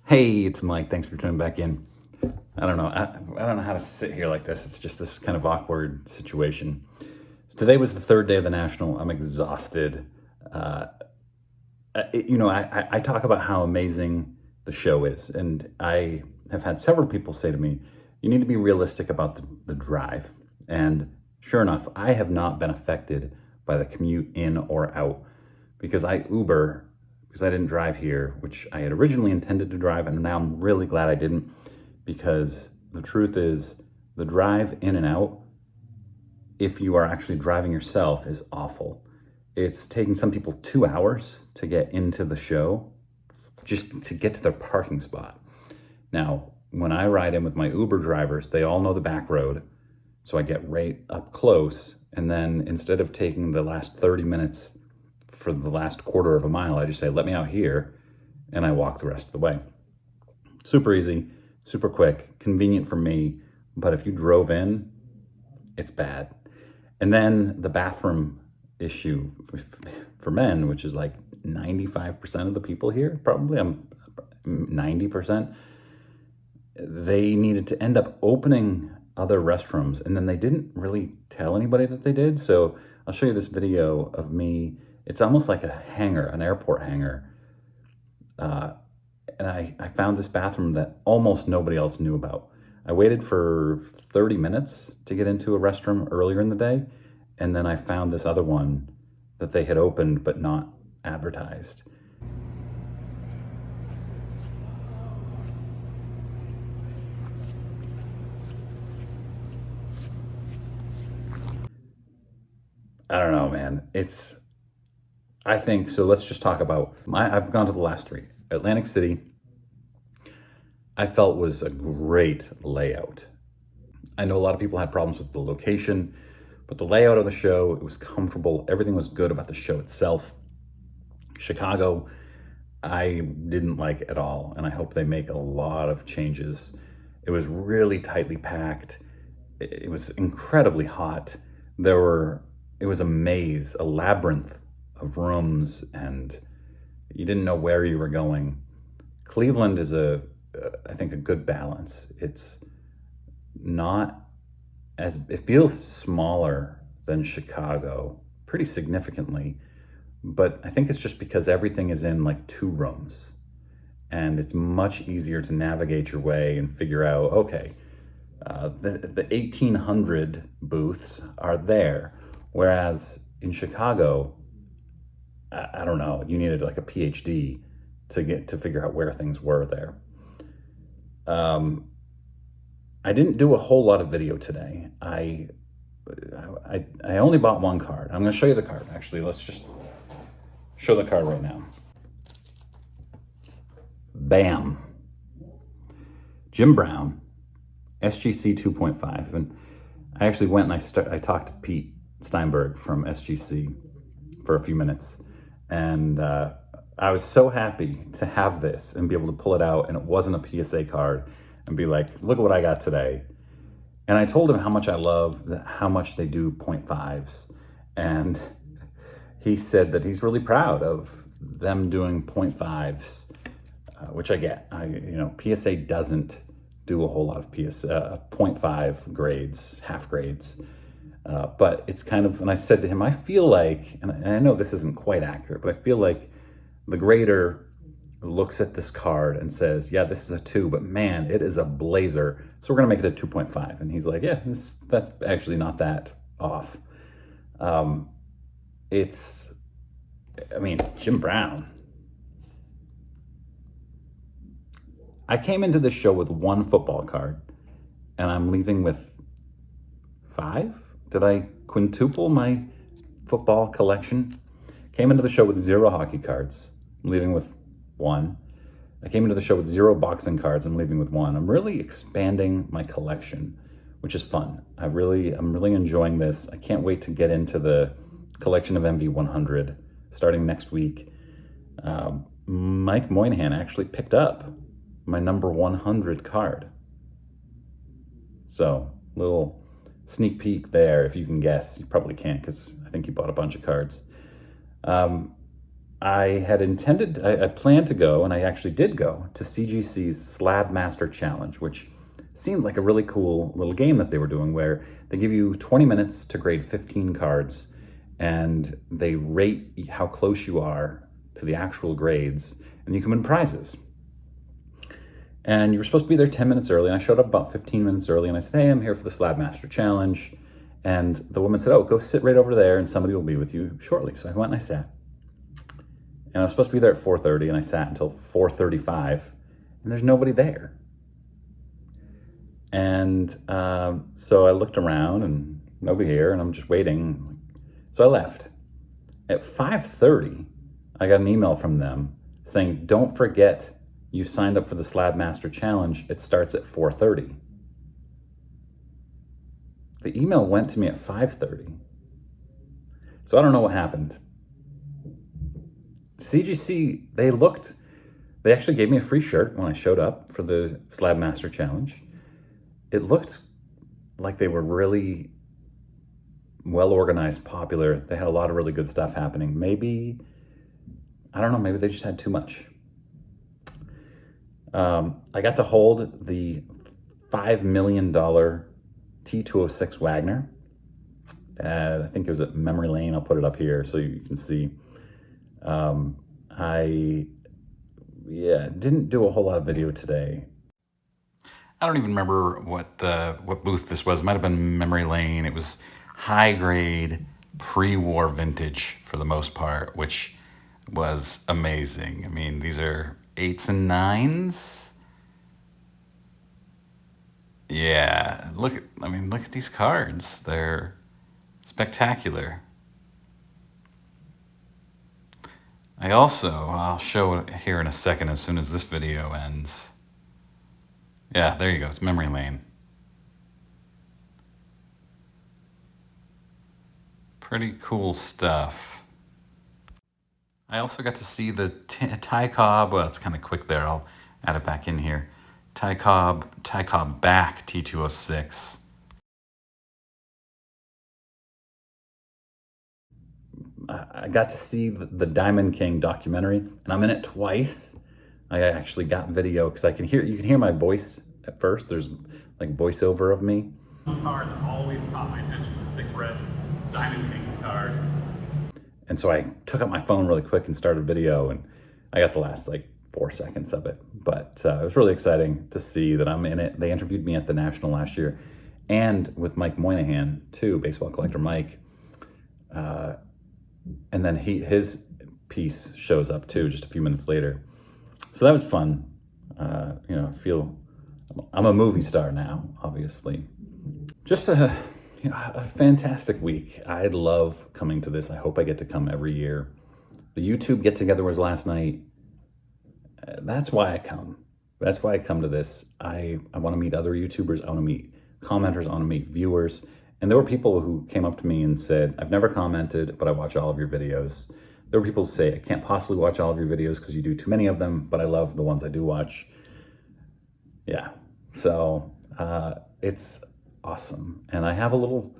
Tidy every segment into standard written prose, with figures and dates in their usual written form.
Hey, it's Mike. Thanks for tuning back in. I don't know. I don't know how to sit here like this. It's just this kind of awkward situation. So today was the third day of the National. I'm exhausted. I talk about how amazing the show is, and I have had several people say to me, you need to be realistic about the drive. And sure enough, I have not been affected by the commute in or out because I Uber because I didn't drive here, which I had originally intended to drive, and now I'm really glad I didn't, because the truth is the drive in and out, if you are actually driving yourself, is awful. It's taking some people 2 hours to get into the show just to get to their parking spot. Now, when I ride in with my Uber drivers, they all know the back road, so I get right up close, and then instead of taking the last 30 minutes for the last quarter of a mile, I just say, let me out here, and I walk the rest of the way. Super easy, super quick, convenient for me, but if you drove in, it's bad. And then the bathroom issue for men, which is like 95% of the people here, probably, I'm 90%, they needed to end up opening other restrooms, and then they didn't really tell anybody that they did. So I'll show you this video of me. It's almost like a hangar, an airport hangar. And I found this bathroom that almost nobody else knew about. I waited for 30 minutes to get into a restroom earlier in the day, and then I found this other one that they had opened but not advertised. I don't know, man. I think, so let's just talk about, I've gone to the last three. Atlantic City, I felt was a great layout. I know a lot of people had problems with the location, but the layout of the show, it was comfortable. Everything was good about the show itself. Chicago, I didn't like at all, and I hope they make a lot of changes. It was really tightly packed. It was incredibly hot. It was a maze, a labyrinth of rooms, and you didn't know where you were going. Cleveland is I think, a good balance. It's not it feels smaller than Chicago, pretty significantly, but I think it's just because everything is in like 2 rooms, and it's much easier to navigate your way and figure out, okay, the 1800 booths are there, whereas in Chicago, I don't know, you needed like a PhD to figure out where things were there. I didn't do a whole lot of video today. I only bought one card. I'm going to show you the card. Actually, let's just show the card right now. Bam. Jim Brown, SGC 2.5. And I actually went and I talked to Pete Steinberg from SGC for a few minutes. And I was so happy to have this and be able to pull it out, and it wasn't a PSA card, and be like, look at what I got today. And I told him how much I love how much they do 0.5s. And he said that he's really proud of them doing 0.5s, which I get. PSA doesn't do a whole lot of 0.5 grades, half grades. But it's kind of, and I said to him, I feel like, and I know this isn't quite accurate, but I feel like the grader looks at this card and says, yeah, this is a 2, but man, it is a blazer. So we're gonna make it a 2.5. And he's like, yeah, that's actually not that off. Jim Brown. I came into this show with 1 football card, and I'm leaving with 5? Did I quintuple my football collection? Came into the show with 0 hockey cards. I'm leaving with 1. I came into the show with 0 boxing cards. I'm leaving with 1. I'm really expanding my collection, which is fun. I'm really enjoying this. I can't wait to get into the collection of MV100 starting next week. Mike Moynihan actually picked up my number 100 card. So, little sneak peek there, if you can guess. You probably can't, because I think you bought a bunch of cards. I had intended, I planned to go, and I actually did go to CGC's Slab Master Challenge, which seemed like a really cool little game that they were doing where they give you 20 minutes to grade 15 cards, and they rate how close you are to the actual grades, and you can win prizes. And you were supposed to be there 10 minutes early, and I showed up about 15 minutes early, and I said, hey, I'm here for the Slab Master Challenge. And the woman said, oh, go sit right over there, and somebody will be with you shortly. So I went and I sat. And I was supposed to be there at 4:30, and I sat until 4:35, and there's nobody there. And so I looked around, and nobody here, and I'm just waiting. So I left. At 5:30, I got an email from them saying, don't forget you signed up for the Slab Master Challenge. It starts at 4:30. The email went to me at 5:30. So I don't know what happened. CGC, they actually gave me a free shirt when I showed up for the Slab Master Challenge. It looked like they were really well organized, popular. They had a lot of really good stuff happening. Maybe, I don't know, maybe they just had too much. I got to hold the $5 million T206 Wagner. I think it was at Memory Lane. I'll put it up here so you can see. I didn't do a whole lot of video today. I don't even remember what booth this was. It might have been Memory Lane. It was high grade, pre-war vintage for the most part, which was amazing. I mean, these are 8s and 9s. Yeah, look at these cards. They're spectacular. I'll show it here in a second as soon as this video ends. Yeah, there you go. It's Memory Lane. Pretty cool stuff. I also got to see the Ty Cobb. Well, it's kind of quick there. I'll add it back in here. Ty Cobb back T206. I got to see the Diamond King documentary, and I'm in it twice. I actually got video because you can hear my voice at first. There's like voiceover of me. One card that always caught my attention was Thick Wrist Diamond King's cards. And so I took out my phone really quick and started video, and I got the last like 4 seconds of it. But it was really exciting to see that I'm in it. They interviewed me at the National last year, and with Mike Moynihan too, baseball collector Mike. And then his piece shows up too just a few minutes later. So that was fun. I feel I'm a movie star now, obviously. Just a fantastic week. I love coming to this. I hope I get to come every year. The YouTube get-together was last night. That's why I come. That's why I come to this. I want to meet other YouTubers. I want to meet commenters. I want to meet viewers. And there were people who came up to me and said, I've never commented, but I watch all of your videos. There were people who say, I can't possibly watch all of your videos because you do too many of them, but I love the ones I do watch. Yeah, so it's awesome. And I have a little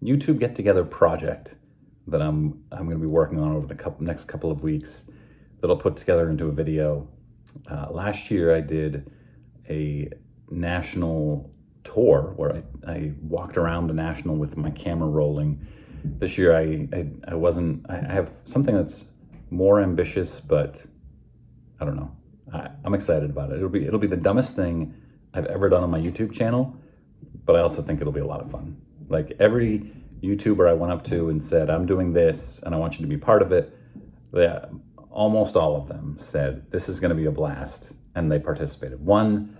YouTube get-together project that I'm going to be working on over the next couple of weeks that I'll put together into a video. Last year I did a national tour where I walked around the National with my camera rolling. This year I have something that's more ambitious, but I don't know. I'm excited about it. It'll be the dumbest thing I've ever done on my YouTube channel, but I also think it'll be a lot of fun. Like every YouTuber I went up to and said, I'm doing this and I want you to be part of it, almost all of them said, this is going to be a blast, and they participated. One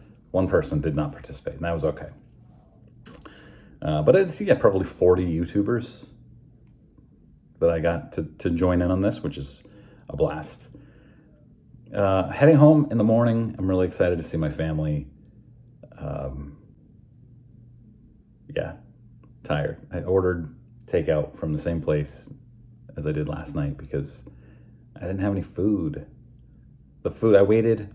person did not participate, and that was okay. But it's probably 40 YouTubers that I got to join in on this, which is a blast. Heading home in the morning, I'm really excited to see my family. Tired. I ordered takeout from the same place as I did last night because I didn't have any food. I waited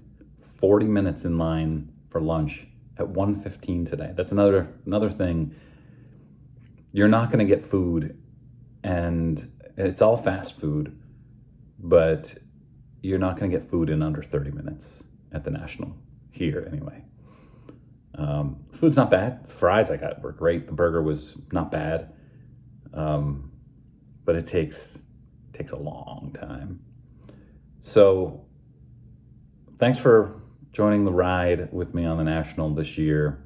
40 minutes in line for lunch at 1:15 today. That's another thing. You're not going to get food, and it's all fast food, but you're not going to get food in under 30 minutes at the National, here anyway. Food's not bad. The fries I got were great. The burger was not bad. But it takes a long time. So thanks for joining the ride with me on the National this year.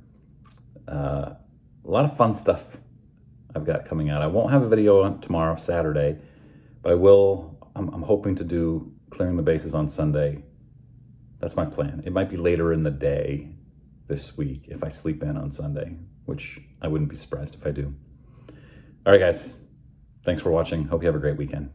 A lot of fun stuff I've got coming out. I won't have a video on tomorrow, Saturday, but I will. I'm hoping to do clearing the bases on Sunday. That's my plan. It might be later in the day this week if I sleep in on Sunday, which I wouldn't be surprised if I do. All right, guys. Thanks for watching. Hope you have a great weekend.